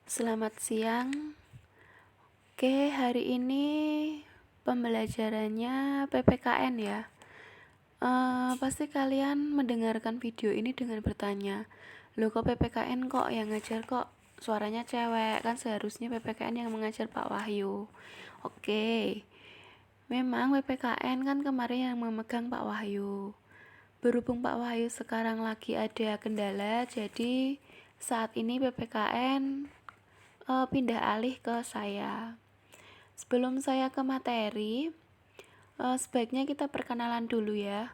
Selamat siang. Oke, hari ini pembelajarannya PPKN ya. Pasti kalian mendengarkan video ini dengan bertanya, loh kok PPKN kok yang ngajar kok suaranya cewek, kan seharusnya PPKN yang mengajar Pak Wahyu. Oke, memang PPKN kan kemarin yang memegang Pak Wahyu. Berhubung Pak Wahyu sekarang lagi ada kendala, jadi saat ini PPKN pindah alih ke saya. Sebelum saya ke materi, sebaiknya kita perkenalan dulu ya.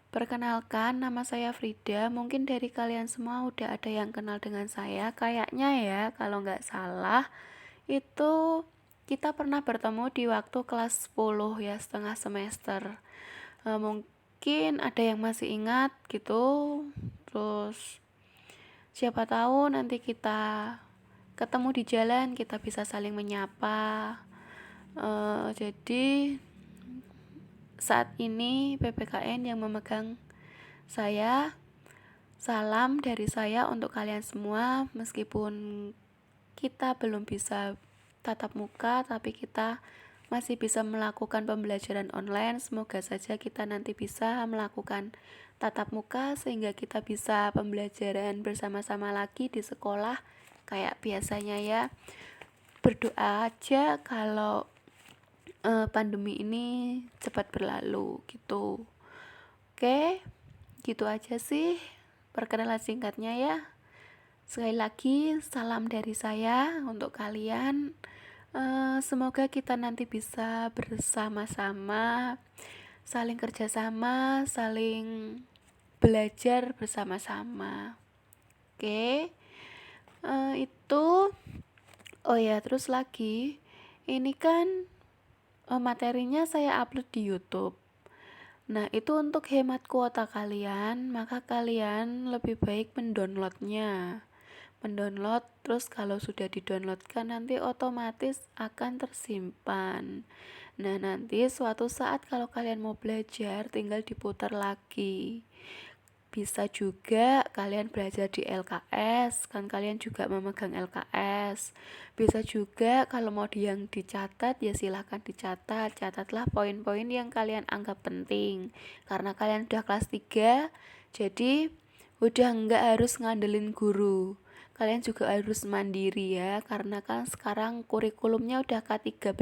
Perkenalkan, nama saya Frida. Mungkin dari kalian semua udah ada yang kenal dengan saya. Kayaknya ya, kalau nggak salah, itu kita pernah bertemu di waktu kelas 10 ya, setengah semester. Mungkin ada yang masih ingat gitu. Terus siapa tahu nanti kita ketemu di jalan, kita bisa saling menyapa. Jadi saat ini PPKN yang memegang saya. Salam dari saya untuk kalian semua. Meskipun kita belum bisa tatap muka, tapi kita masih bisa melakukan pembelajaran online. Semoga saja kita nanti bisa melakukan tatap muka sehingga kita bisa pembelajaran bersama-sama lagi di sekolah kayak biasanya ya. Berdoa aja kalau pandemi ini cepat berlalu gitu. Oke, gitu aja sih perkenalan singkatnya ya. Sekali lagi salam dari saya untuk kalian. Semoga kita nanti bisa bersama-sama, saling kerjasama, saling belajar bersama-sama. Oke, itu. Oh ya, terus lagi ini kan materinya saya upload di YouTube. Nah, itu untuk hemat kuota kalian, maka kalian lebih baik mendownloadnya. Mendownload, terus kalau sudah didownloadkan nanti otomatis akan tersimpan. Nah, nanti suatu saat kalau kalian mau belajar tinggal diputar lagi. Bisa juga kalian belajar di LKS, kan kalian juga memegang LKS. Bisa juga kalau mau yang dicatat ya silahkan dicatat. Catatlah poin-poin yang kalian anggap penting. Karena kalian udah kelas 3, jadi udah nggak harus ngandelin guru. Kalian juga harus mandiri ya, karena kan sekarang kurikulumnya udah K13.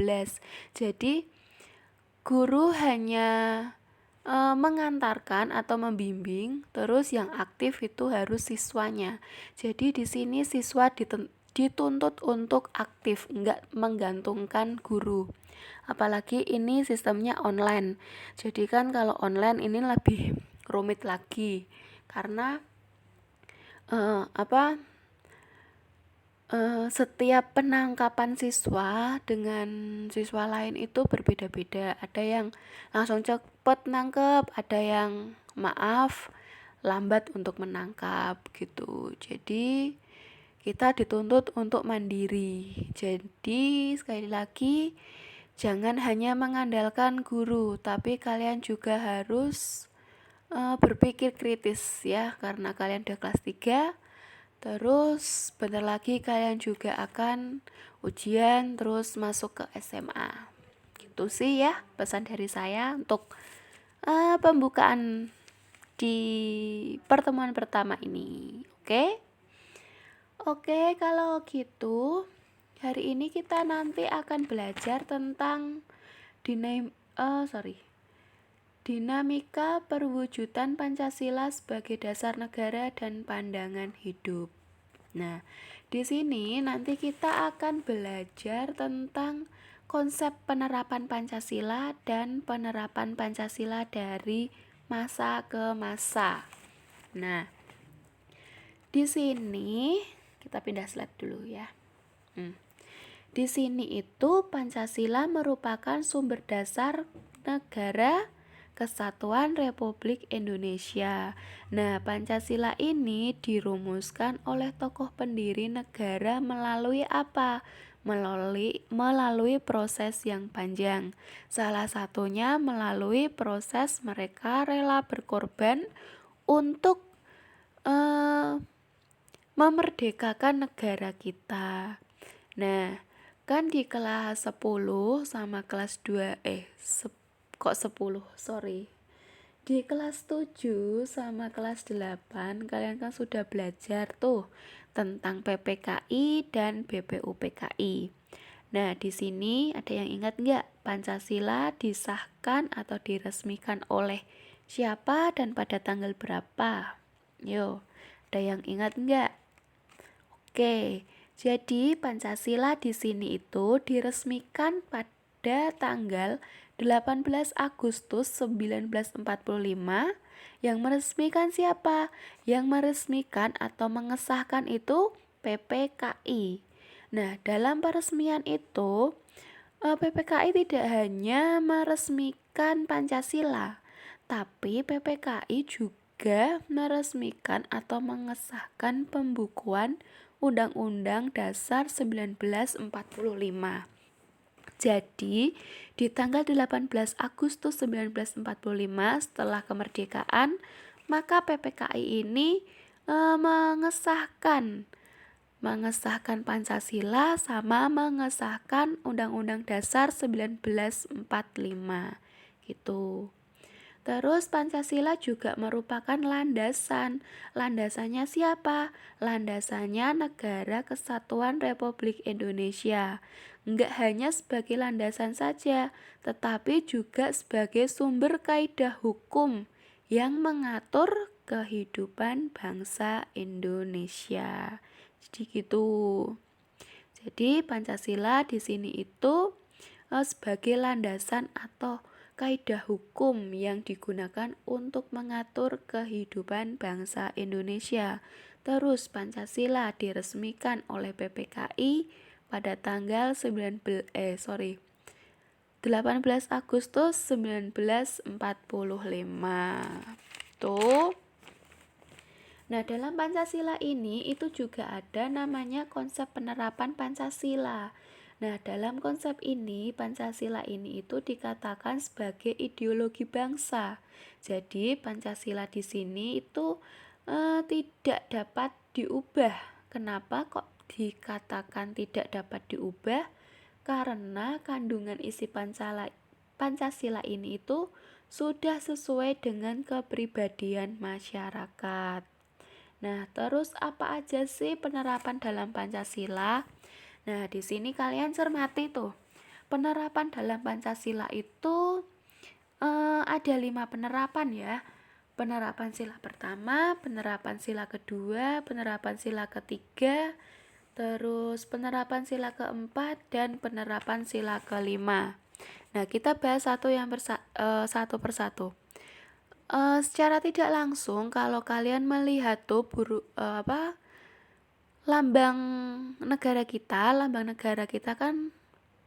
Jadi guru hanya mengantarkan atau membimbing, terus yang aktif itu harus siswanya. Jadi di sini siswa dituntut untuk aktif, enggak menggantungkan guru. Apalagi ini sistemnya online. Jadi kan kalau online ini lebih rumit lagi karena setiap penangkapan siswa dengan siswa lain itu berbeda-beda. Ada yang langsung cepet nangkep, ada yang maaf lambat untuk menangkap gitu. Jadi kita dituntut untuk mandiri. Jadi sekali lagi jangan hanya mengandalkan guru, tapi kalian juga harus berpikir kritis ya, karena kalian udah kelas 3. Terus bentar lagi kalian juga akan ujian terus masuk ke SMA. Gitu sih ya pesan dari saya untuk pembukaan di pertemuan pertama ini. Oke? Oke, kalau gitu hari ini kita nanti akan belajar tentang dinamika perwujudan Pancasila sebagai dasar negara dan pandangan hidup. Nah, di sini nanti kita akan belajar tentang konsep penerapan Pancasila dan penerapan Pancasila dari masa ke masa. Nah, di sini kita pindah slide dulu ya. Di sini itu Pancasila merupakan sumber dasar negara Kesatuan Republik Indonesia. Nah, Pancasila ini dirumuskan oleh tokoh pendiri negara melalui apa? Melalui proses yang panjang. Salah satunya melalui proses mereka rela berkorban untuk memerdekakan negara kita. Nah, kan di kelas 10 sama kelas 2 kok 10, sorry. Di kelas 7 sama kelas 8 kalian kan sudah belajar tuh tentang PPKI dan BPUPKI. Nah, di sini ada yang ingat nggak Pancasila disahkan atau diresmikan oleh siapa dan pada tanggal berapa? Yo, ada yang ingat nggak? Oke, jadi Pancasila di sini itu diresmikan pada tanggal 18 Agustus 1945. Yang meresmikan siapa? Yang meresmikan atau mengesahkan itu PPKI. Nah, dalam peresmian itu PPKI tidak hanya meresmikan Pancasila, tapi PPKI juga meresmikan atau mengesahkan pembukuan Undang-Undang Dasar 1945. Jadi, di tanggal 18 Agustus 1945 setelah kemerdekaan, maka PPKI ini mengesahkan Pancasila sama mengesahkan Undang-Undang Dasar 1945 gitu. Terus Pancasila juga merupakan landasan. Landasannya siapa? Landasannya Negara Kesatuan Republik Indonesia. Enggak hanya sebagai landasan saja, tetapi juga sebagai sumber kaidah hukum yang mengatur kehidupan bangsa Indonesia. Jadi gitu. Jadi Pancasila di sini itu sebagai landasan atau kaidah hukum yang digunakan untuk mengatur kehidupan bangsa Indonesia. Terus Pancasila diresmikan oleh PPKI pada tanggal 18 Agustus 1945. Tuh. Nah, dalam Pancasila ini itu juga ada namanya konsep penerapan Pancasila. Nah, dalam konsep ini Pancasila ini itu dikatakan sebagai ideologi bangsa. Jadi, Pancasila di sini itu tidak dapat diubah. Kenapa kok dikatakan tidak dapat diubah? Karena kandungan isi Pancasila ini itu sudah sesuai dengan kepribadian masyarakat. Nah, terus apa aja sih penerapan dalam Pancasila? Nah, di sini kalian cermati tuh. Penerapan dalam Pancasila itu ada 5 penerapan ya. Penerapan sila pertama, penerapan sila kedua, penerapan sila ketiga, terus penerapan sila keempat, dan penerapan sila kelima. Nah, kita bahas satu persatu. Secara tidak langsung kalau kalian melihat tuh lambang negara kita kan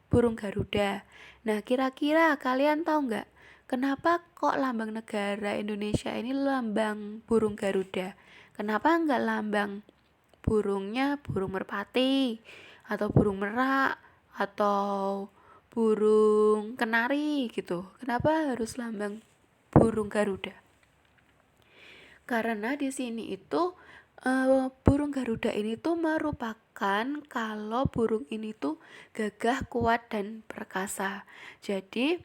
burung Garuda. Nah, kira-kira kalian tahu nggak kenapa kok lambang negara Indonesia ini lambang burung Garuda? Kenapa nggak lambang burungnya burung merpati atau burung merak atau burung kenari gitu? Kenapa harus lambang burung Garuda? Karena di sini itu burung Garuda ini tuh merupakan kalau burung ini tuh gagah, kuat dan perkasa. Jadi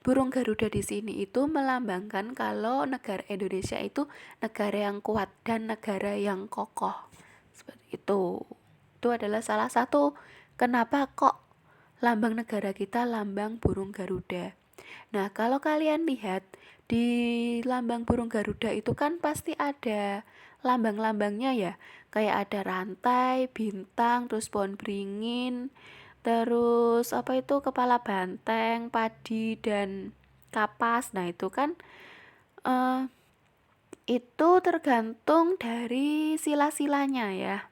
burung Garuda di sini itu melambangkan kalau negara Indonesia itu negara yang kuat dan negara yang kokoh. Seperti itu. Itu adalah salah satu kenapa kok lambang negara kita lambang burung Garuda. Nah, kalau kalian lihat di lambang burung Garuda itu kan pasti ada lambang-lambangnya ya. Kayak ada rantai, bintang, terus pohon beringin, terus apa itu kepala banteng, padi dan kapas. Nah, itu kan itu tergantung dari sila-silanya ya.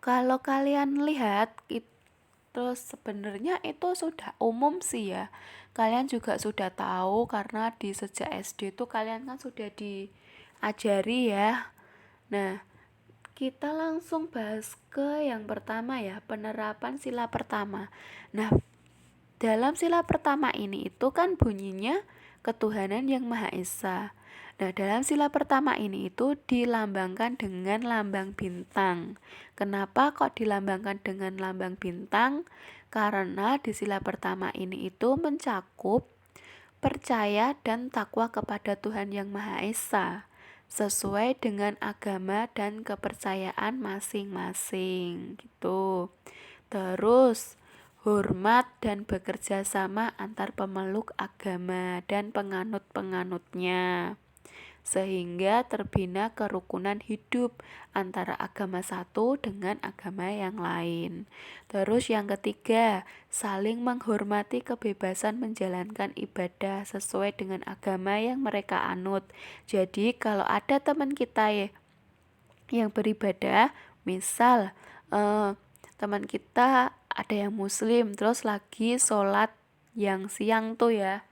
Kalau kalian lihat terus sebenarnya itu sudah umum sih ya. Kalian juga sudah tahu karena di sejak SD itu kalian kan sudah diajari ya. Nah, kita langsung bahas ke yang pertama ya, penerapan sila pertama. Nah, dalam sila pertama ini itu kan bunyinya ketuhanan yang Maha Esa. Nah, dalam sila pertama ini itu dilambangkan dengan lambang bintang. Kenapa kok dilambangkan dengan lambang bintang? Karena di sila pertama ini itu mencakup percaya dan takwa kepada Tuhan Yang Maha Esa, sesuai dengan agama dan kepercayaan masing-masing gitu. Terus hormat dan bekerja sama antar pemeluk agama dan penganut-penganutnya, sehingga terbina kerukunan hidup antara agama satu dengan agama yang lain. Terus yang ketiga, saling menghormati kebebasan menjalankan ibadah sesuai dengan agama yang mereka anut. Jadi kalau ada teman kita ya yang beribadah, misal teman kita ada yang muslim terus lagi sholat yang siang tuh ya,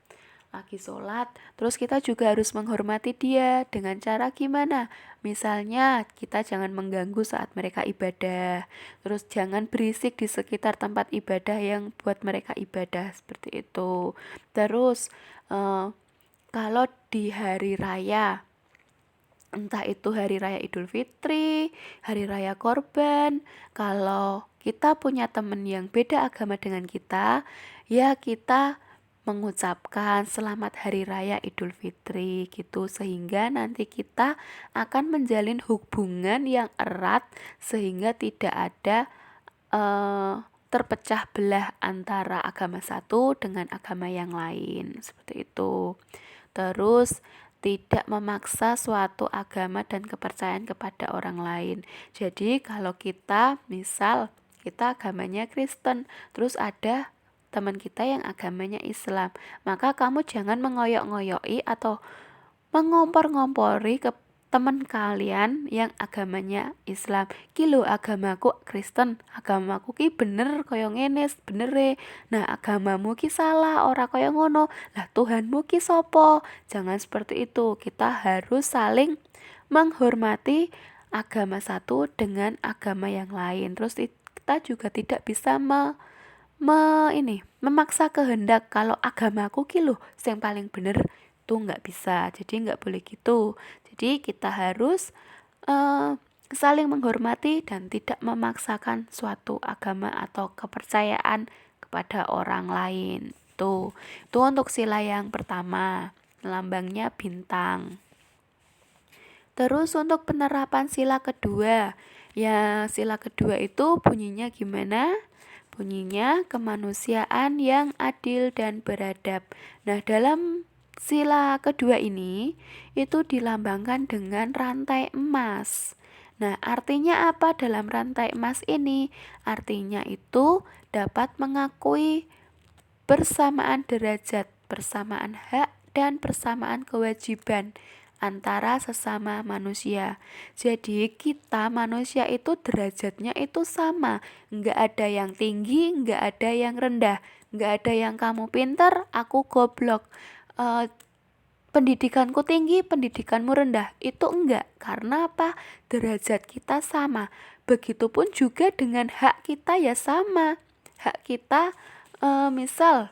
lagi sholat, terus kita juga harus menghormati dia dengan cara gimana? Misalnya kita jangan mengganggu saat mereka ibadah, terus jangan berisik di sekitar tempat ibadah yang buat mereka ibadah seperti itu. Terus kalau di hari raya, entah itu hari raya Idul Fitri, hari raya Korban, kalau kita punya teman yang beda agama dengan kita, ya kita mengucapkan selamat hari raya Idul Fitri gitu, sehingga nanti kita akan menjalin hubungan yang erat sehingga tidak ada terpecah belah antara agama satu dengan agama yang lain seperti itu. Terus tidak memaksa suatu agama dan kepercayaan kepada orang lain. Jadi kalau kita misal kita agamanya Kristen, terus ada teman kita yang agamanya Islam, maka kamu jangan mengoyok-ngoyoi atau mengompor-ngompori ke teman kalian yang agamanya Islam. Ki lho agamaku Kristen, agamaku ki bener kaya ngene benere. Nah, agamamu ki salah ora kaya ngono. Lah Tuhanmu ki sapa? Jangan seperti itu. Kita harus saling menghormati agama satu dengan agama yang lain. Terus kita juga tidak bisa memaksa kehendak kalau agamaku ki lho yang paling bener, itu nggak bisa. Jadi nggak boleh gitu. Jadi kita harus saling menghormati dan tidak memaksakan suatu agama atau kepercayaan kepada orang lain. Itu untuk sila yang pertama, lambangnya bintang. Terus untuk penerapan sila kedua, ya sila kedua itu bunyinya gimana? Bunyinya kemanusiaan yang adil dan beradab. Nah, dalam sila kedua ini itu dilambangkan dengan rantai emas. Nah, artinya apa dalam rantai emas ini? Artinya itu dapat mengakui persamaan derajat, persamaan hak, dan persamaan kewajiban antara sesama manusia. Jadi kita manusia itu derajatnya itu sama, nggak ada yang tinggi, nggak ada yang rendah, nggak ada yang kamu pintar, aku goblok, pendidikanku tinggi, pendidikanmu rendah, itu enggak. Karena apa? Derajat kita sama. Begitupun juga dengan hak kita ya sama. Hak kita misal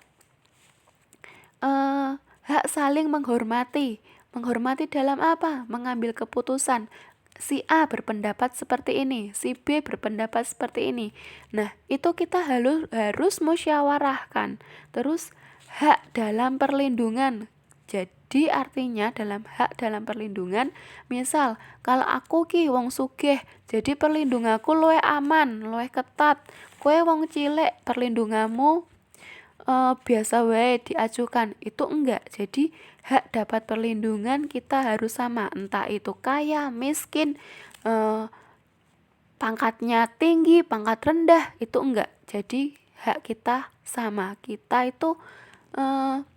hak saling menghormati. Menghormati dalam apa? Mengambil keputusan. Si A berpendapat seperti ini, si B berpendapat seperti ini. Nah, itu kita harus musyawarahkan. Terus hak dalam perlindungan. Jadi artinya dalam hak dalam perlindungan, misal kalau aku ki wong sugih, jadi perlindunganku luwih aman, luwih ketat. Kowe wong cilik, perlindunganmu biasa wae diajukan, itu enggak. Jadi hak dapat perlindungan kita harus sama, entah itu kaya, miskin, pangkatnya tinggi, pangkat rendah, itu enggak. Jadi hak kita sama, kita itu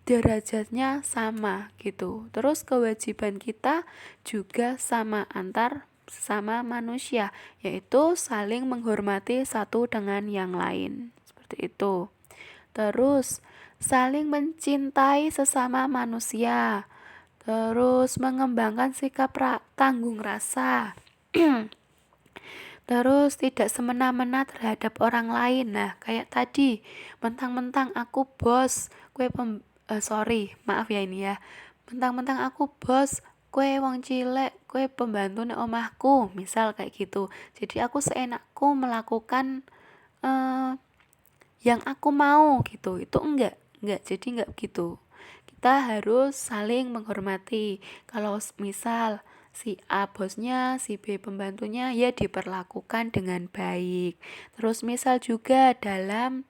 derajatnya sama gitu. Terus kewajiban kita juga sama antar sesama manusia, yaitu saling menghormati satu dengan yang lain seperti itu. Terus saling mencintai sesama manusia. Terus mengembangkan sikap tanggung rasa. Terus tidak semena-mena terhadap orang lain. Nah, kayak tadi, mentang-mentang aku bos, maaf ya ini ya. Mentang-mentang aku bos, kue wong cilik, kue pembantu nek omahku, misal kayak gitu. Jadi aku seenakku melakukan eh, yang aku mau gitu. Itu enggak, jadi enggak gitu. Kita harus saling menghormati. Kalau misal si A bosnya, si B pembantunya, ya diperlakukan dengan baik. Terus misal juga dalam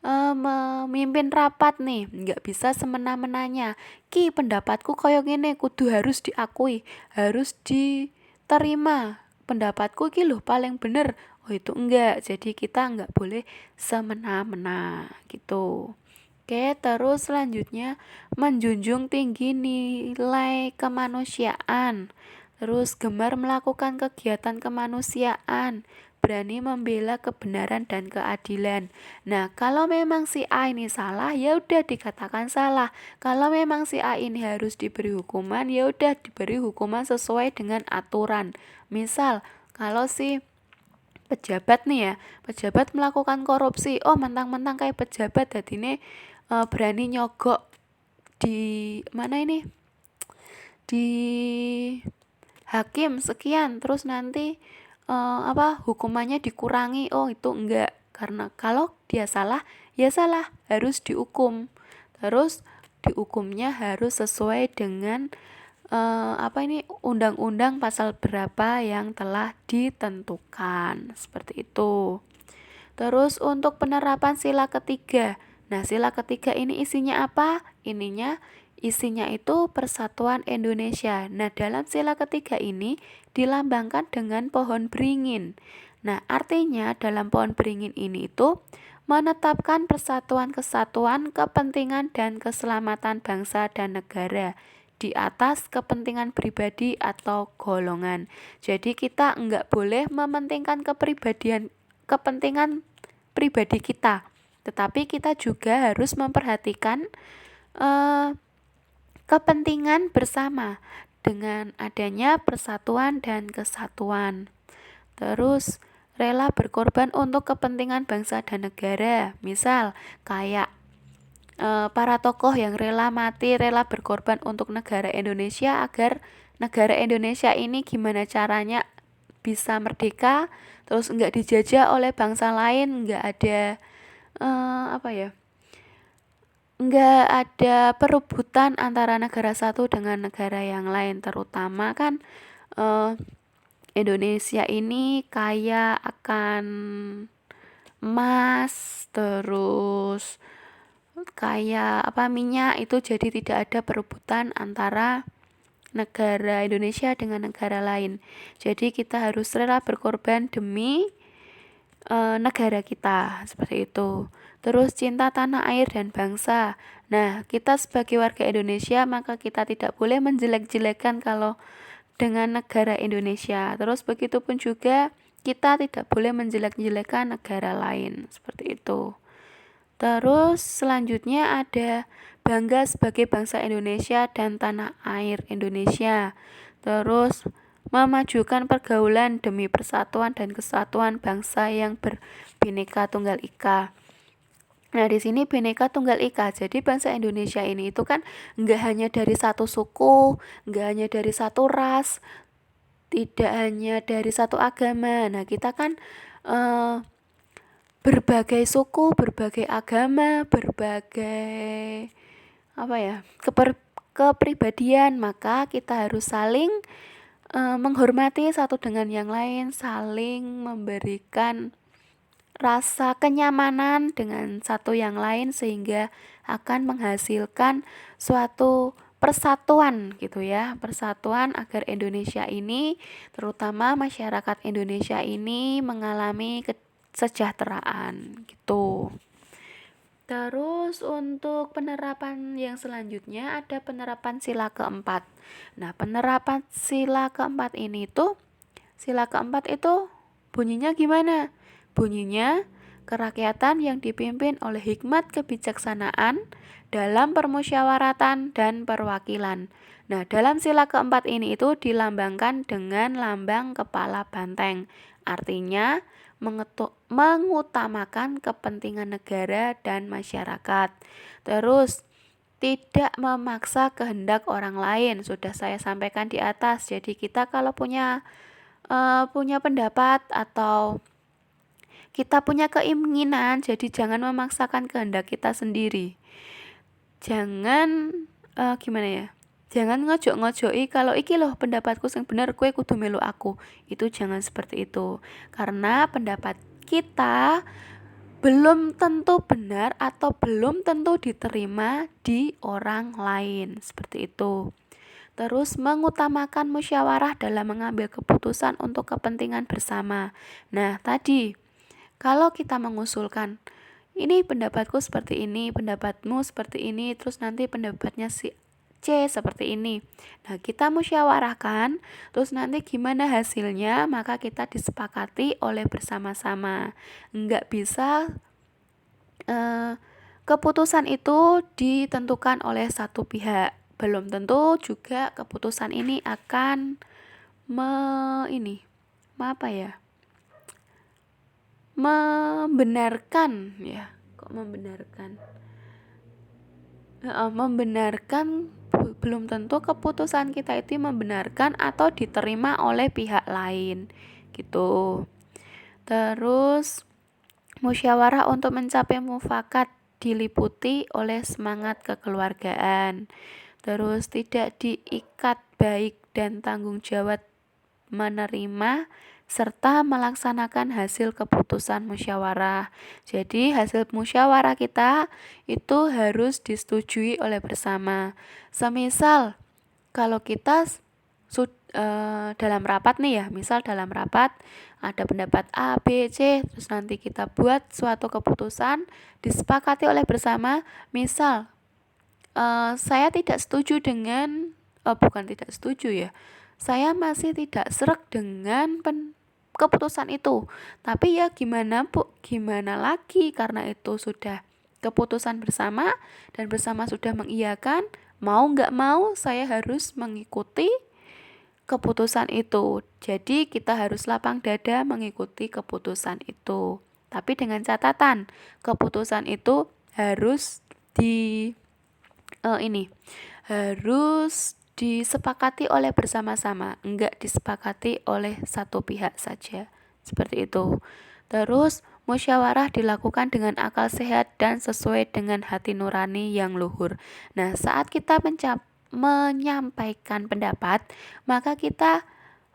memimpin rapat nih, nggak bisa semena-menanya. Ki pendapatku koyo ngene, kudu harus diakui, harus diterima. Pendapatku ki loh paling bener. Oh itu enggak, jadi kita enggak boleh semena-mena gitu. Oke, terus selanjutnya menjunjung tinggi nilai kemanusiaan. Terus gemar melakukan kegiatan kemanusiaan, berani membela kebenaran dan keadilan. Nah, kalau memang si A ini salah, ya udah dikatakan salah. Kalau memang si A ini harus diberi hukuman, ya udah diberi hukuman sesuai dengan aturan. Misal, kalau si pejabat nih ya, pejabat melakukan korupsi, oh mentang-mentang kayak pejabat jadi ini berani nyogok di mana ini, di hakim sekian, terus nanti hukumannya dikurangi. Oh itu enggak, karena kalau dia salah ya salah, harus dihukum. Terus dihukumnya harus sesuai dengan undang-undang pasal berapa yang telah ditentukan, seperti itu. Terus untuk penerapan sila ketiga. Nah, sila ketiga ini isinya apa? Isinya itu Persatuan Indonesia. Nah, dalam sila ketiga ini dilambangkan dengan pohon beringin. Nah, artinya dalam pohon beringin ini itu menetapkan persatuan kesatuan, kepentingan dan keselamatan bangsa dan negara di atas kepentingan pribadi atau golongan. Jadi kita enggak boleh mementingkan kepentingan pribadi kita, tetapi kita juga harus memperhatikan eh, kepentingan bersama dengan adanya persatuan dan kesatuan. Terus rela berkorban untuk kepentingan bangsa dan negara. Misal kayak para tokoh yang rela mati, rela berkorban untuk negara Indonesia agar negara Indonesia ini gimana caranya bisa merdeka, terus enggak dijajah oleh bangsa lain, enggak ada enggak ada perebutan antara negara satu dengan negara yang lain, terutama kan eh, Indonesia ini kaya akan emas, terus kayak minyak itu, jadi tidak ada perebutan antara negara Indonesia dengan negara lain. Jadi kita harus rela berkorban demi negara kita, seperti itu. Terus cinta tanah air dan bangsa. Nah, kita sebagai warga Indonesia maka kita tidak boleh menjelek-jelekan kalau dengan negara Indonesia. Terus begitupun juga kita tidak boleh menjelek-jelekan negara lain, seperti itu. Terus selanjutnya ada bangga sebagai bangsa Indonesia dan tanah air Indonesia. Terus memajukan pergaulan demi persatuan dan kesatuan bangsa yang berbineka tunggal ika. Nah, di sini Bhinneka Tunggal Ika. Jadi bangsa Indonesia ini itu kan enggak hanya dari satu suku, enggak hanya dari satu ras, tidak hanya dari satu agama. Nah, kita kan berbagai suku, berbagai agama, berbagai kepribadian, maka kita harus saling menghormati satu dengan yang lain, saling memberikan rasa kenyamanan dengan satu yang lain sehingga akan menghasilkan suatu persatuan gitu ya, persatuan agar Indonesia ini, terutama masyarakat Indonesia ini mengalami kesejahteraan gitu. Terus untuk penerapan yang selanjutnya ada penerapan sila keempat. Nah, penerapan sila keempat itu bunyinya gimana? Bunyinya, kerakyatan yang dipimpin oleh hikmat kebijaksanaan dalam permusyawaratan dan perwakilan. Nah, dalam sila keempat ini itu dilambangkan dengan lambang kepala banteng. Artinya, mengutamakan kepentingan negara dan masyarakat. Terus, tidak memaksa kehendak orang lain. Sudah saya sampaikan di atas. Jadi kita kalau punya pendapat atau kita punya keinginan, jadi jangan memaksakan kehendak kita sendiri. Jangan gimana ya? Jangan ngojok-ngojoki kalau iki loh pendapatku yang bener, kue kudu melu aku. Itu jangan seperti itu. Karena pendapat kita belum tentu benar atau belum tentu diterima di orang lain. Seperti itu. Terus mengutamakan musyawarah dalam mengambil keputusan untuk kepentingan bersama. Nah, tadi kalau kita mengusulkan ini pendapatku seperti ini, pendapatmu seperti ini, terus nanti pendapatnya si C seperti ini. Nah, kita musyawarahkan, terus nanti gimana hasilnya, maka kita disepakati oleh bersama-sama. Enggak bisa keputusan itu ditentukan oleh satu pihak. Belum tentu juga keputusan ini akan membenarkan ya. Kok membenarkan? Membenarkan, belum tentu keputusan kita itu membenarkan atau diterima oleh pihak lain gitu. Terus musyawarah untuk mencapai mufakat diliputi oleh semangat kekeluargaan. Terus tidak diikat baik dan tanggung jawab menerima serta melaksanakan hasil keputusan musyawarah. Jadi hasil musyawarah kita itu harus disetujui oleh bersama. Semisal kalau kita dalam rapat nih ya, misal dalam rapat ada pendapat A, B, C, terus nanti kita buat suatu keputusan disepakati oleh bersama. Misal saya tidak setuju dengan bukan tidak setuju ya, saya masih tidak sreg dengan keputusan itu, tapi ya gimana gimana lagi, karena itu sudah keputusan bersama dan bersama sudah mengiyakan, mau nggak mau saya harus mengikuti keputusan itu. Jadi kita harus lapang dada mengikuti keputusan itu, tapi dengan catatan keputusan itu harus harus disepakati oleh bersama-sama, enggak disepakati oleh satu pihak saja. Seperti itu. Terus musyawarah dilakukan dengan akal sehat dan sesuai dengan hati nurani yang luhur. Nah, saat kita menyampaikan pendapat, maka kita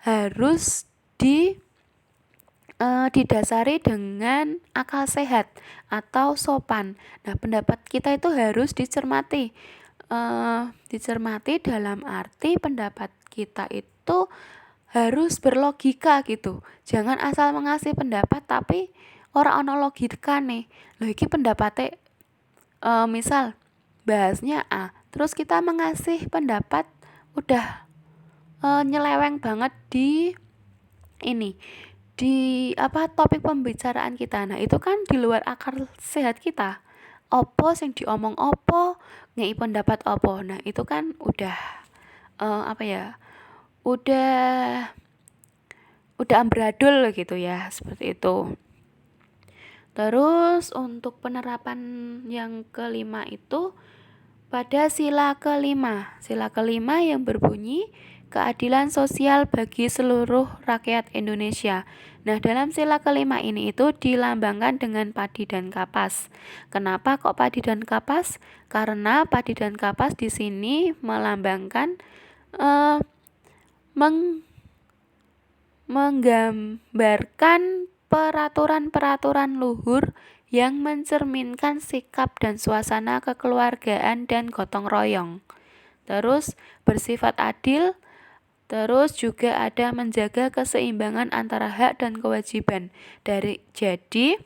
harus didasari dengan akal sehat atau sopan. Nah, pendapat kita itu harus dicermati. Dicermati dalam arti pendapat kita itu harus berlogika gitu. Jangan asal mengasih pendapat tapi orang ono logika nih. Loh iki pendapatnya misal bahasnya A, terus kita mengasih pendapat udah nyeleweng banget di topik pembicaraan kita. Nah, itu kan di luar akal sehat kita. Opo sing diomong opo, ngei pendapat opo. Nah, itu kan udah udah amburadul gitu ya, seperti itu. Terus untuk penerapan yang kelima itu pada sila kelima yang berbunyi keadilan sosial bagi seluruh rakyat Indonesia. Nah, dalam sila kelima ini itu dilambangkan dengan padi dan kapas. Kenapa kok padi dan kapas? Karena padi dan kapas di sini melambangkan menggambarkan peraturan-peraturan luhur yang mencerminkan sikap dan suasana kekeluargaan dan gotong royong. Terus bersifat adil, terus juga ada menjaga keseimbangan antara hak dan kewajiban. Jadi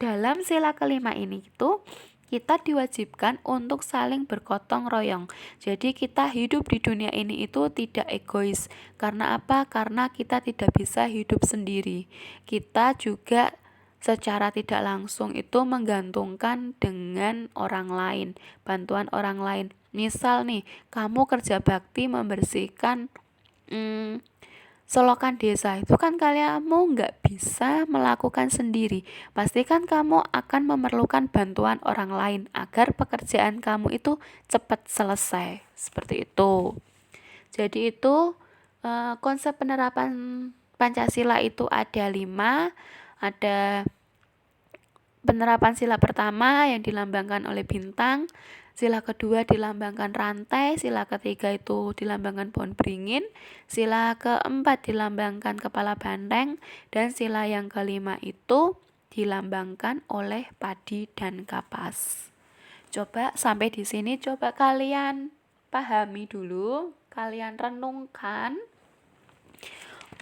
dalam sila kelima ini itu kita diwajibkan untuk saling bergotong royong. Jadi kita hidup di dunia ini itu tidak egois. Karena apa? Karena kita tidak bisa hidup sendiri. Kita juga secara tidak langsung itu menggantungkan dengan orang lain, bantuan orang lain. Misal nih, kamu kerja bakti membersihkan selokan desa itu kan kamu nggak bisa melakukan sendiri. Pastikan kamu akan memerlukan bantuan orang lain agar pekerjaan kamu itu cepat selesai. Seperti itu. Jadi itu konsep penerapan Pancasila itu ada 5. Ada penerapan sila pertama yang dilambangkan oleh bintang, sila kedua dilambangkan rantai, sila ketiga itu dilambangkan pohon beringin, sila keempat dilambangkan kepala banteng, dan sila yang kelima itu dilambangkan oleh padi dan kapas. Coba sampai di sini coba kalian pahami dulu, kalian renungkan.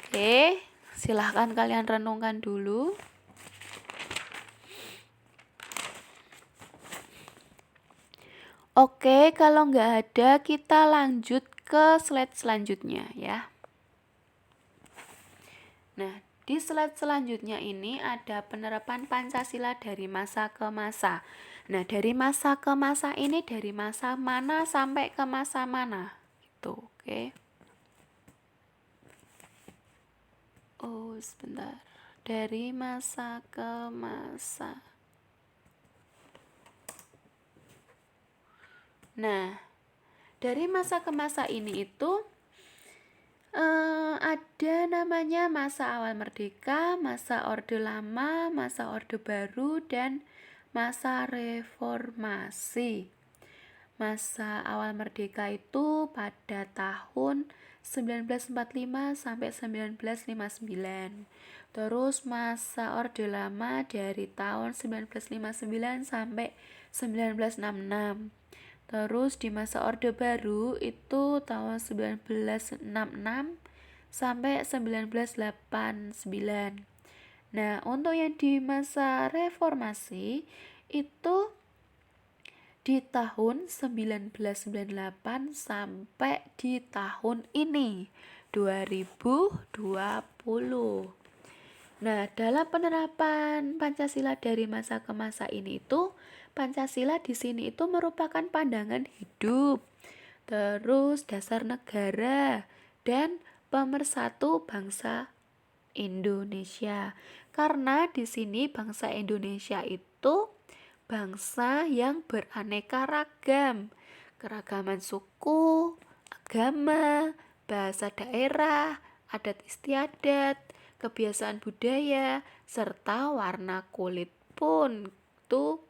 Oke, silahkan kalian renungkan dulu. Oke, kalau nggak ada, kita lanjut ke slide selanjutnya ya. Nah, di slide selanjutnya ini ada penerapan Pancasila dari masa ke masa. Nah, dari masa ke masa ini dari masa mana sampai ke masa mana? Gitu, oke. Oh, sebentar. Dari masa ke masa. Nah, dari masa ke masa ini itu ada namanya masa awal merdeka, masa Orde Lama, masa Orde Baru, dan masa reformasi. Masa awal merdeka itu pada tahun 1945 sampai 1959. Terus masa Orde Lama dari tahun 1959 sampai 1966. Terus di masa Orde Baru itu tahun 1966 sampai 1989. Nah, untuk yang di masa reformasi itu di tahun 1998 sampai di tahun ini 2020. Nah, dalam penerapan Pancasila dari masa ke masa ini itu Pancasila di sini itu merupakan pandangan hidup, terus dasar negara dan pemersatu bangsa Indonesia. Karena di sini bangsa Indonesia itu bangsa yang beraneka ragam, keragaman suku, agama, bahasa daerah, adat istiadat, kebiasaan budaya, serta warna kulit pun itu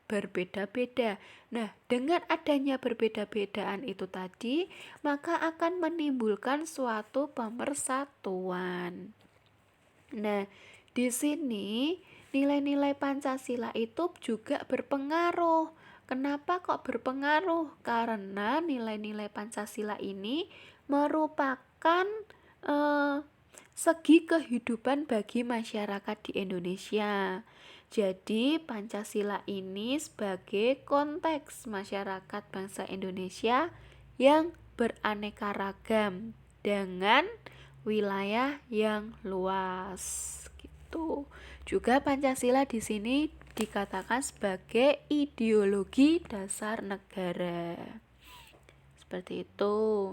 berbeda-beda. Nah, dengan adanya berbeda-bedaan itu tadi, maka akan menimbulkan suatu pemersatuan. Nah, di sini nilai-nilai Pancasila itu juga berpengaruh. Kenapa kok berpengaruh? Karena nilai-nilai Pancasila ini merupakan segi kehidupan bagi masyarakat di Indonesia. Jadi Pancasila ini sebagai konteks masyarakat bangsa Indonesia yang beraneka ragam dengan wilayah yang luas gitu. Juga Pancasila di sini dikatakan sebagai ideologi dasar negara. Seperti itu.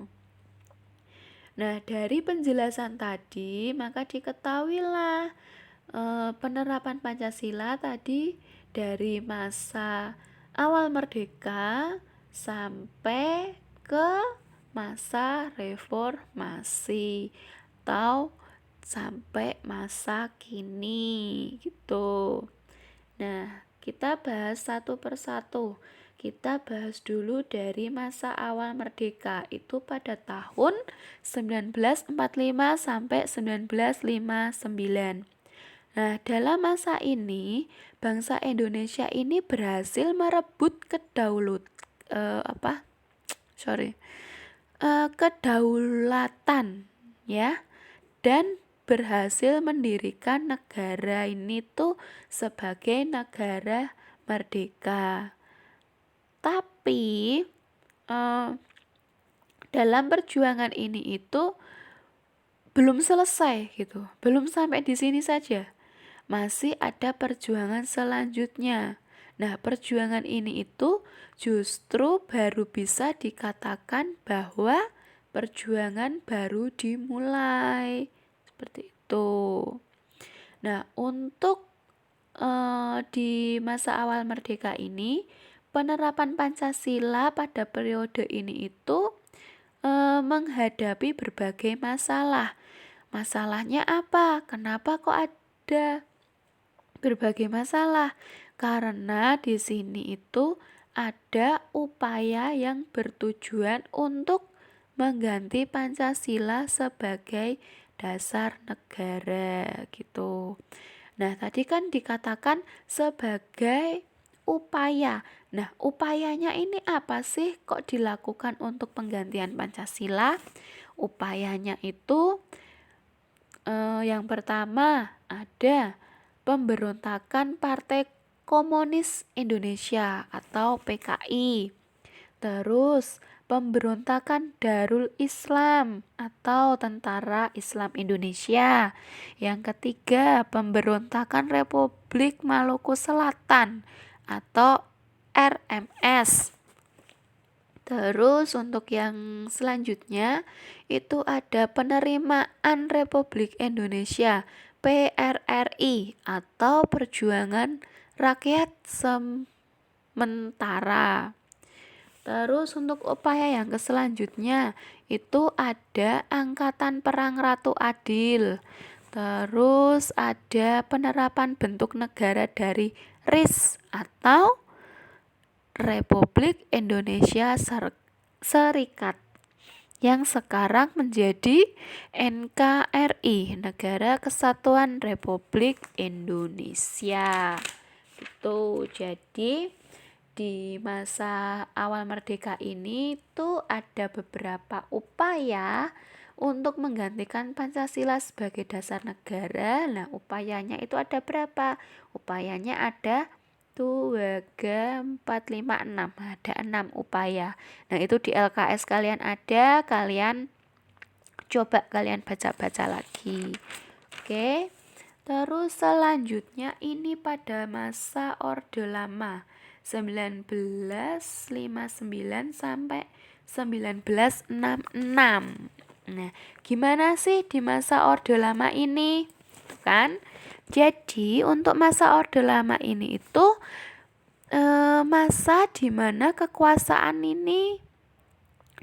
Nah, dari penjelasan tadi maka diketahuilah penerapan Pancasila tadi dari masa awal merdeka sampai ke masa reformasi atau sampai masa kini gitu. Nah, kita bahas satu persatu. Kita bahas dulu dari masa awal merdeka itu pada tahun 1945 sampai 1959. Nah, dalam masa ini bangsa Indonesia ini berhasil merebut kedaulatan ya, dan berhasil mendirikan negara ini tuh sebagai negara merdeka. Tapi dalam perjuangan ini itu belum selesai gitu, belum sampai di sini saja. Masih ada perjuangan selanjutnya. Nah, perjuangan ini itu justru baru bisa dikatakan bahwa perjuangan baru dimulai. Seperti itu. Nah, untuk di masa awal merdeka ini, penerapan Pancasila pada periode ini itu menghadapi berbagai masalah. Masalahnya apa? Kenapa kok ada berbagai masalah? Karena di sini itu ada upaya yang bertujuan untuk mengganti Pancasila sebagai dasar negara gitu. Nah, tadi kan dikatakan sebagai upaya. Nah, upayanya ini apa sih kok dilakukan untuk penggantian Pancasila? Upayanya itu yang pertama ada pemberontakan Partai Komunis Indonesia atau PKI. Terus pemberontakan Darul Islam atau Tentara Islam Indonesia. Yang ketiga, pemberontakan Republik Maluku Selatan atau RMS. Terus untuk yang selanjutnya itu ada penerimaan Republik Indonesia PRRI atau Perjuangan Rakyat Sementara. Terus untuk upaya yang selanjutnya itu ada Angkatan Perang Ratu Adil. Terus ada penerapan bentuk negara dari RIS atau Republik Indonesia Serikat yang sekarang menjadi NKRI, Negara Kesatuan Republik Indonesia. Itu jadi di masa awal merdeka ini tuh ada beberapa upaya untuk menggantikan Pancasila sebagai dasar negara. Nah, upayanya itu ada berapa? Upayanya ada 2, 3, 4, 5, 6. Ada 6 upaya. Nah, itu di LKS kalian ada, kalian coba kalian baca-baca lagi. Oke. Terus selanjutnya ini pada masa Orde Lama 1959 sampai 1966. Nah, gimana sih di masa Orde Lama ini? Kan? Jadi untuk masa Orde Lama ini itu masa di mana kekuasaan ini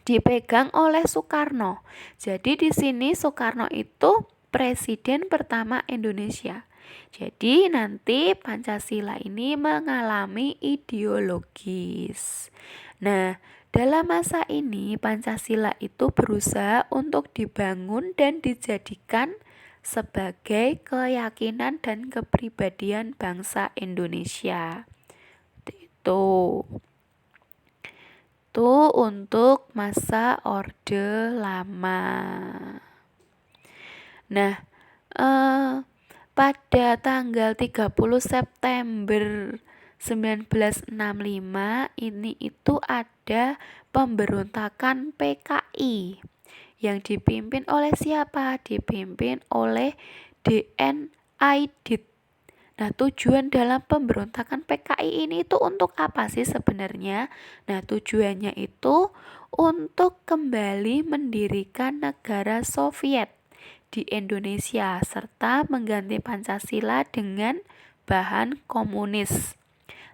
dipegang oleh Soekarno. Jadi di sini Soekarno itu presiden pertama Indonesia. Jadi nanti Pancasila ini mengalami ideologis. Nah, dalam masa ini Pancasila itu berusaha untuk dibangun dan dijadikan sebagai keyakinan dan kepribadian bangsa Indonesia. Itu untuk masa Orde Lama. Nah, pada tanggal 30 September 1965 ini itu ada pemberontakan PKI yang dipimpin oleh siapa? Dipimpin oleh DN Aidit. Nah, tujuan dalam pemberontakan PKI ini itu untuk apa sih sebenarnya? Nah, tujuannya itu untuk kembali mendirikan negara Soviet di Indonesia serta mengganti Pancasila dengan bahan komunis.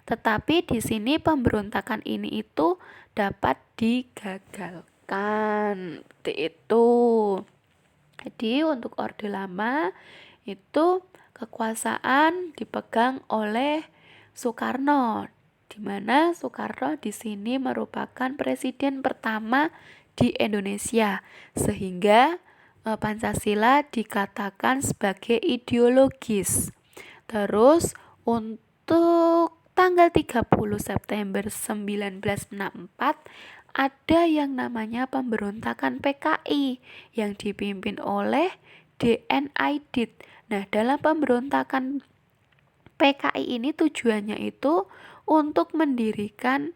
Tetapi di sini pemberontakan ini itu dapat digagalkan. Itu. Jadi untuk Orde Lama itu kekuasaan dipegang oleh Soekarno, di mana Soekarno di sini merupakan presiden pertama di Indonesia, sehingga Pancasila dikatakan sebagai ideologis. Terus untuk tanggal 30 September 1964 ada yang namanya pemberontakan PKI yang dipimpin oleh DN Aidit. Nah, dalam pemberontakan PKI ini tujuannya itu untuk mendirikan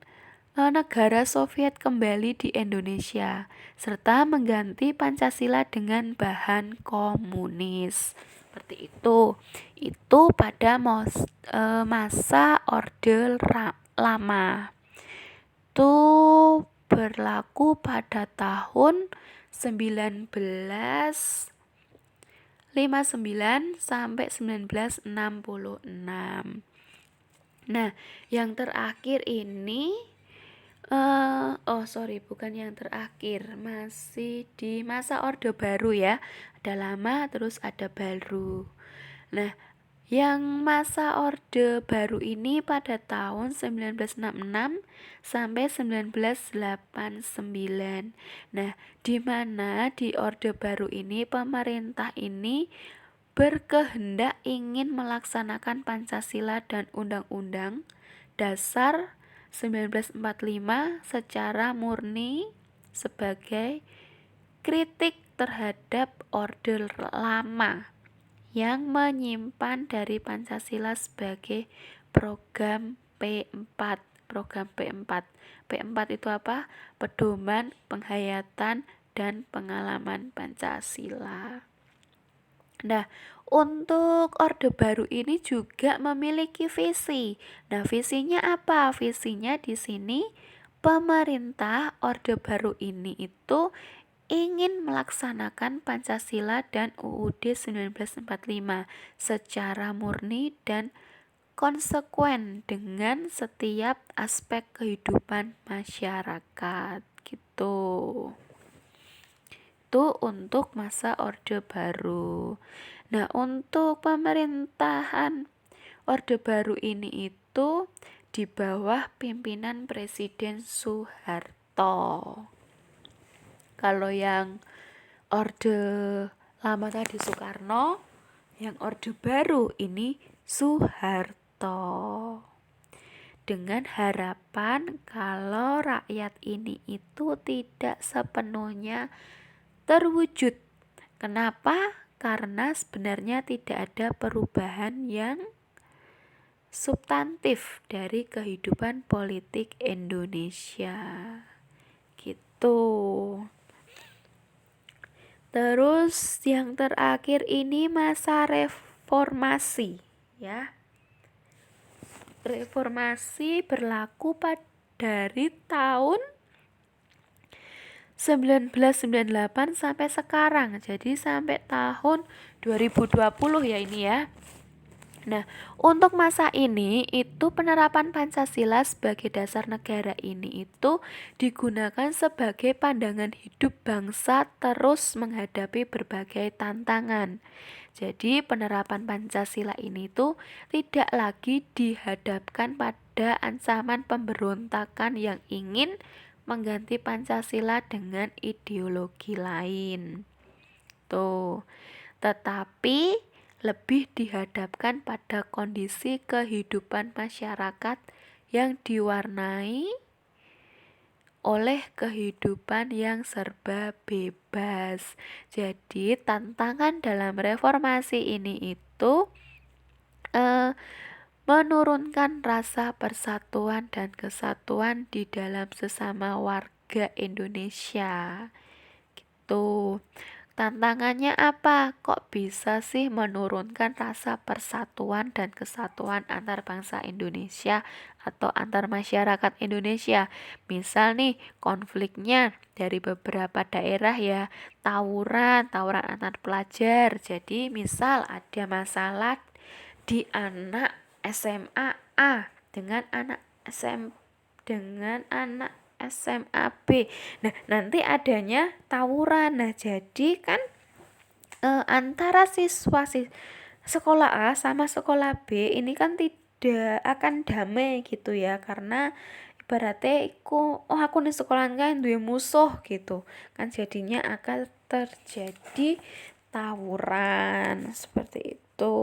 negara Soviet kembali di Indonesia serta mengganti Pancasila dengan bahan komunis. Seperti itu. Itu pada masa Orde Lama. Itu berlaku pada tahun 1959 sampai 1966. Nah, yang terakhir ini bukan yang terakhir, masih di masa Orde Baru ya. Ada lama terus ada baru. Nah, yang masa Orde Baru ini pada tahun 1966 sampai 1989. Nah, di mana di Orde Baru ini pemerintah ini berkehendak ingin melaksanakan Pancasila dan Undang-Undang Dasar 1945 secara murni sebagai kritik terhadap Orde Lama yang menyimpan dari Pancasila sebagai program P4. Program P4. P4 itu apa? Pedoman, penghayatan, dan pengalaman Pancasila. Nah, untuk Orde Baru ini juga memiliki visi. Nah, visinya apa? Visinya di sini pemerintah Orde Baru ini itu ingin melaksanakan Pancasila dan UUD 1945 secara murni dan konsekuen dengan setiap aspek kehidupan masyarakat gitu. Itu untuk masa Orde Baru. Nah, untuk pemerintahan Orde Baru ini itu di bawah pimpinan Presiden Soeharto. Kalau yang Orde Lama tadi Soekarno, yang Orde Baru ini Soeharto. Dengan harapan kalau rakyat ini itu tidak sepenuhnya terwujud. Kenapa? Karena sebenarnya tidak ada perubahan yang substantif dari kehidupan politik Indonesia. Gitu. Terus yang terakhir ini masa reformasi, ya. Reformasi berlaku dari tahun 1998 sampai sekarang. Jadi sampai tahun 2020 ya ini ya. Nah, untuk masa ini itu penerapan Pancasila sebagai dasar negara ini itu digunakan sebagai pandangan hidup bangsa terus menghadapi berbagai tantangan. Jadi penerapan Pancasila ini tuh tidak lagi dihadapkan pada ancaman pemberontakan yang ingin mengganti Pancasila dengan ideologi lain. Tuh, tetapi lebih dihadapkan pada kondisi kehidupan masyarakat yang diwarnai oleh kehidupan yang serba bebas. Jadi tantangan dalam reformasi ini itu menurunkan rasa persatuan dan kesatuan di dalam sesama warga Indonesia. Gitu. Tantangannya apa? Kok bisa sih menurunkan rasa persatuan dan kesatuan antar bangsa Indonesia atau antar masyarakat Indonesia? Misal nih, konfliknya dari beberapa daerah ya, tawuran antar pelajar. Jadi misal ada masalah di anak SMA A dengan anak SMA B. Nah, nanti adanya tawuran. Nah, jadi kan antara sekolah A sama sekolah B ini kan tidak akan damai gitu ya, karena ibaratnya aku nih sekolahan kan duwe musuh gitu. Kan jadinya akan terjadi tawuran seperti itu.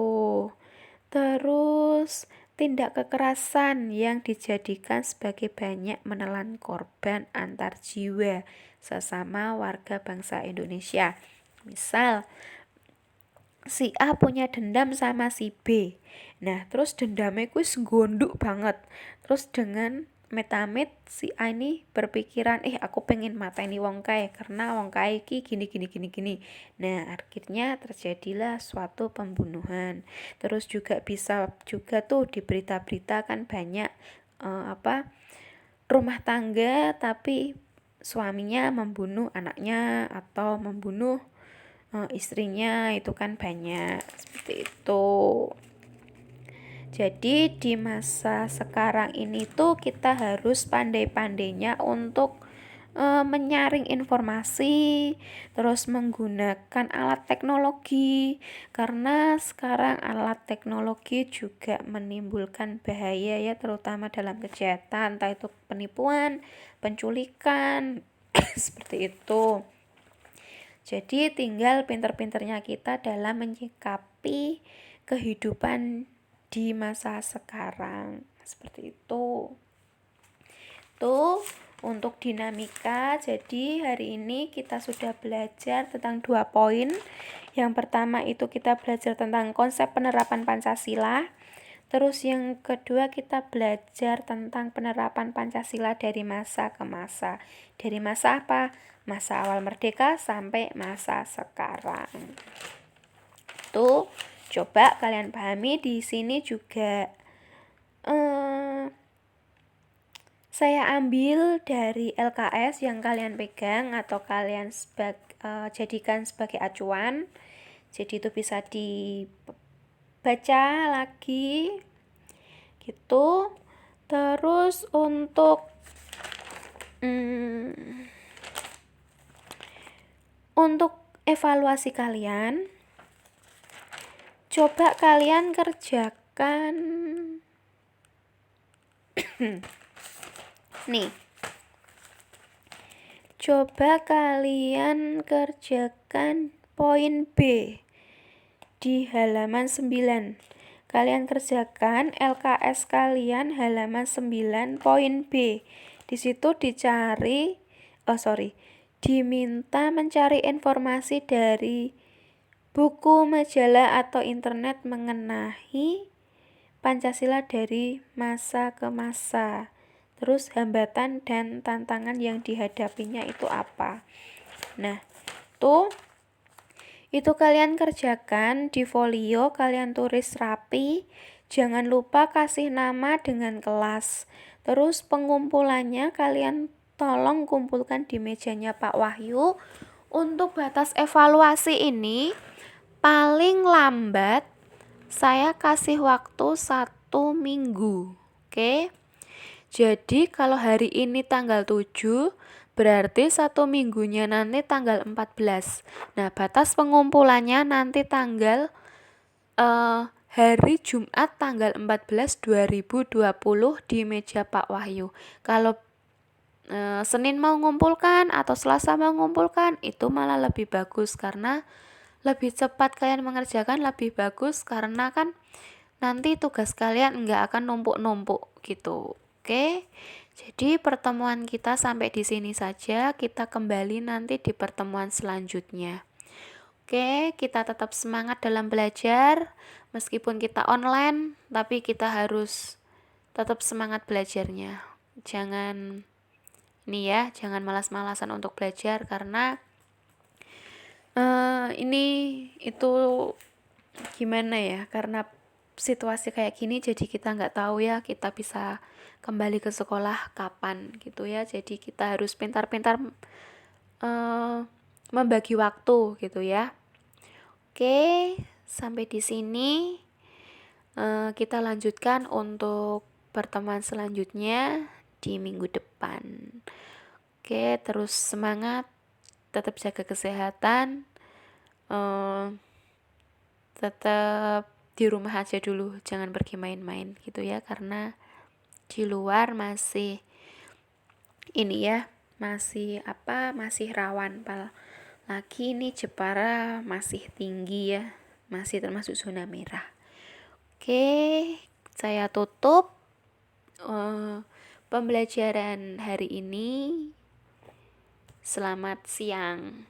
Terus tindak kekerasan yang dijadikan sebagai banyak menelan korban antar jiwa sesama warga bangsa Indonesia. Misal si A punya dendam sama si B. Nah, terus dendamnya kuwi gondok banget. Terus dengan metamit si A ini berpikiran, aku pengen mateni wong kae karena wong kae iki gini. Nah, akhirnya terjadilah suatu pembunuhan. Terus juga bisa juga tuh di berita-berita kan banyak rumah tangga tapi suaminya membunuh anaknya atau membunuh istrinya, itu kan banyak seperti itu. Jadi di masa sekarang ini tuh kita harus pandai-pandainya untuk menyaring informasi, terus menggunakan alat teknologi, karena sekarang alat teknologi juga menimbulkan bahaya ya, terutama dalam kejahatan, entah itu penipuan, penculikan, seperti itu. Jadi tinggal pinter-pinternya kita dalam menyikapi kehidupan di masa sekarang, seperti itu. Tuh untuk dinamika. Jadi hari ini kita sudah belajar tentang 2 poin. Yang pertama itu kita belajar tentang konsep penerapan Pancasila. Terus yang kedua kita belajar tentang penerapan Pancasila dari masa ke masa. Dari masa apa? Masa awal merdeka sampai masa sekarang. Tuh, coba kalian pahami. Di sini juga saya ambil dari LKS yang kalian pegang atau kalian jadikan sebagai acuan. Jadi itu bisa dibaca lagi gitu. Terus untuk evaluasi kalian, coba kalian kerjakan nih. Coba kalian kerjakan poin B di halaman 9. Kalian kerjakan LKS kalian halaman 9 poin B. Di situ diminta mencari informasi dari buku, majalah atau internet mengenai Pancasila dari masa ke masa. Terus hambatan dan tantangan yang dihadapinya itu apa? Nah, itu kalian kerjakan di folio, kalian tulis rapi. Jangan lupa kasih nama dengan kelas. Terus pengumpulannya kalian tolong kumpulkan di mejanya Pak Wahyu. Untuk batas evaluasi ini paling lambat saya kasih waktu 1 minggu. Oke. Jadi kalau hari ini tanggal 7, berarti 1 minggunya nanti tanggal 14. Nah, batas pengumpulannya nanti tanggal hari Jumat tanggal 14 2020 di meja Pak Wahyu. Kalau Senin mau ngumpulkan atau Selasa mau ngumpulkan, itu malah lebih bagus karena lebih cepat kalian mengerjakan, lebih bagus karena kan nanti tugas kalian nggak akan numpuk-numpuk gitu. Oke, jadi pertemuan kita sampai di sini saja. Kita kembali nanti di pertemuan selanjutnya. Oke, kita tetap semangat dalam belajar. Meskipun kita online, tapi kita harus tetap semangat belajarnya. Jangan jangan malas-malasan untuk belajar karena ini itu gimana ya, karena situasi kayak gini jadi kita nggak tahu ya kita bisa kembali ke sekolah kapan gitu ya. Jadi kita harus pintar-pintar membagi waktu gitu ya. Oke, sampai di sini kita lanjutkan untuk pertemuan selanjutnya di minggu depan. Oke, terus semangat, tetap jaga kesehatan, tetap di rumah aja dulu, jangan pergi main-main gitu ya, karena di luar masih masih rawan, apalagi ini Jepara masih tinggi ya, masih termasuk zona merah. Oke, saya tutup pembelajaran hari ini. Selamat siang.